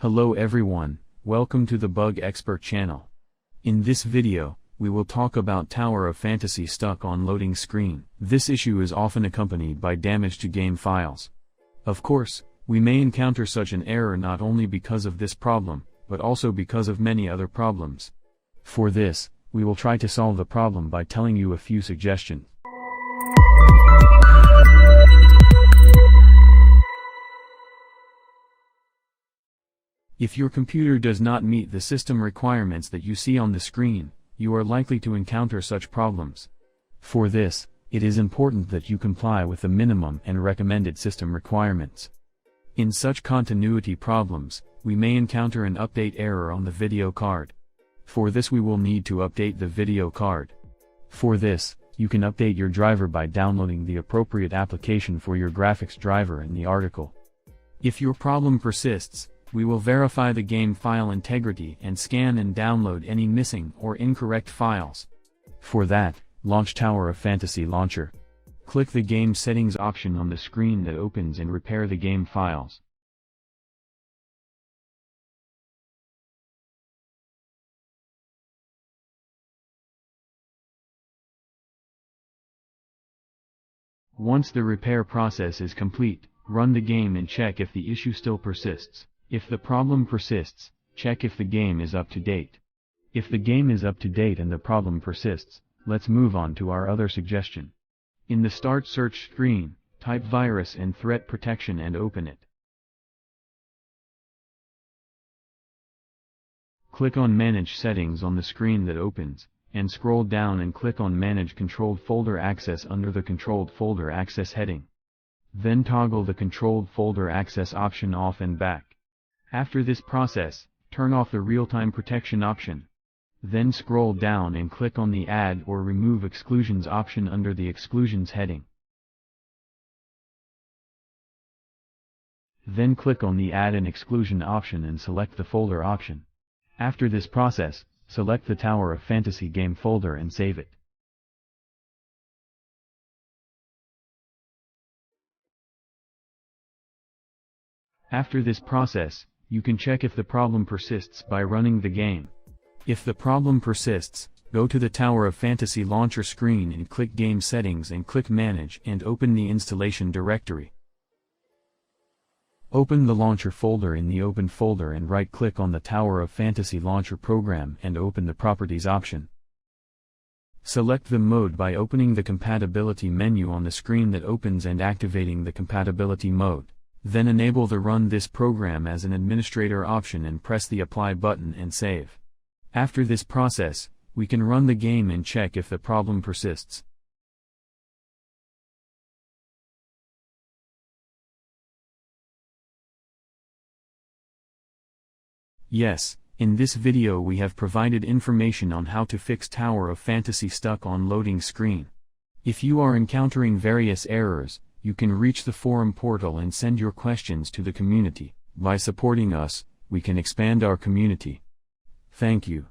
Hello everyone, welcome to the Bug Expert channel. In this video, we will talk about Tower of Fantasy stuck on loading screen. This issue is often accompanied by damage to game files. Of course, we may encounter such an error not only because of this problem, but also because of many other problems. For this, we will try to solve the problem by telling you a few suggestions. If your computer does not meet the system requirements that you see on the screen, you are likely to encounter such problems. For this, it is important that you comply with the minimum and recommended system requirements. In such continuity problems, we may encounter an update error on the video card. For this we will need to update the video card. For this, you can update your driver by downloading the appropriate application for your graphics driver in the article. If your problem persists, we will verify the game file integrity and scan and download any missing or incorrect files. For that, launch Tower of Fantasy Launcher. Click the Game Settings option on the screen that opens and repair the game files. Once the repair process is complete, run the game and check if the issue still persists. If the problem persists, check if the game is up to date. If the game is up to date and the problem persists, let's move on to our other suggestion. In the Start search screen, type Virus and Threat Protection and open it. Click on Manage Settings on the screen that opens, and scroll down and click on Manage Controlled Folder Access under the Controlled Folder Access heading. Then toggle the Controlled Folder Access option off and back. After this process, turn off the Real-Time Protection option. Then scroll down and click on the Add or Remove Exclusions option under the Exclusions heading. Then click on the Add an Exclusion option and select the folder option. After this process, select the Tower of Fantasy game folder and save it. After this process, you can check if the problem persists by running the game. If the problem persists, go to the Tower of Fantasy Launcher screen and click Game Settings and click Manage and open the installation directory. Open the launcher folder in the Open folder and right-click on the Tower of Fantasy Launcher program and open the Properties option. Select the mode by opening the Compatibility menu on the screen that opens and activating the compatibility mode. Then enable the Run this program as an administrator option and press the Apply button and save. After this process, we can run the game and check if the problem persists. Yes, in this video we have provided information on how to fix Tower of Fantasy stuck on loading screen. If you are encountering various errors, you can reach the forum portal and send your questions to the community. By supporting us, we can expand our community. Thank you.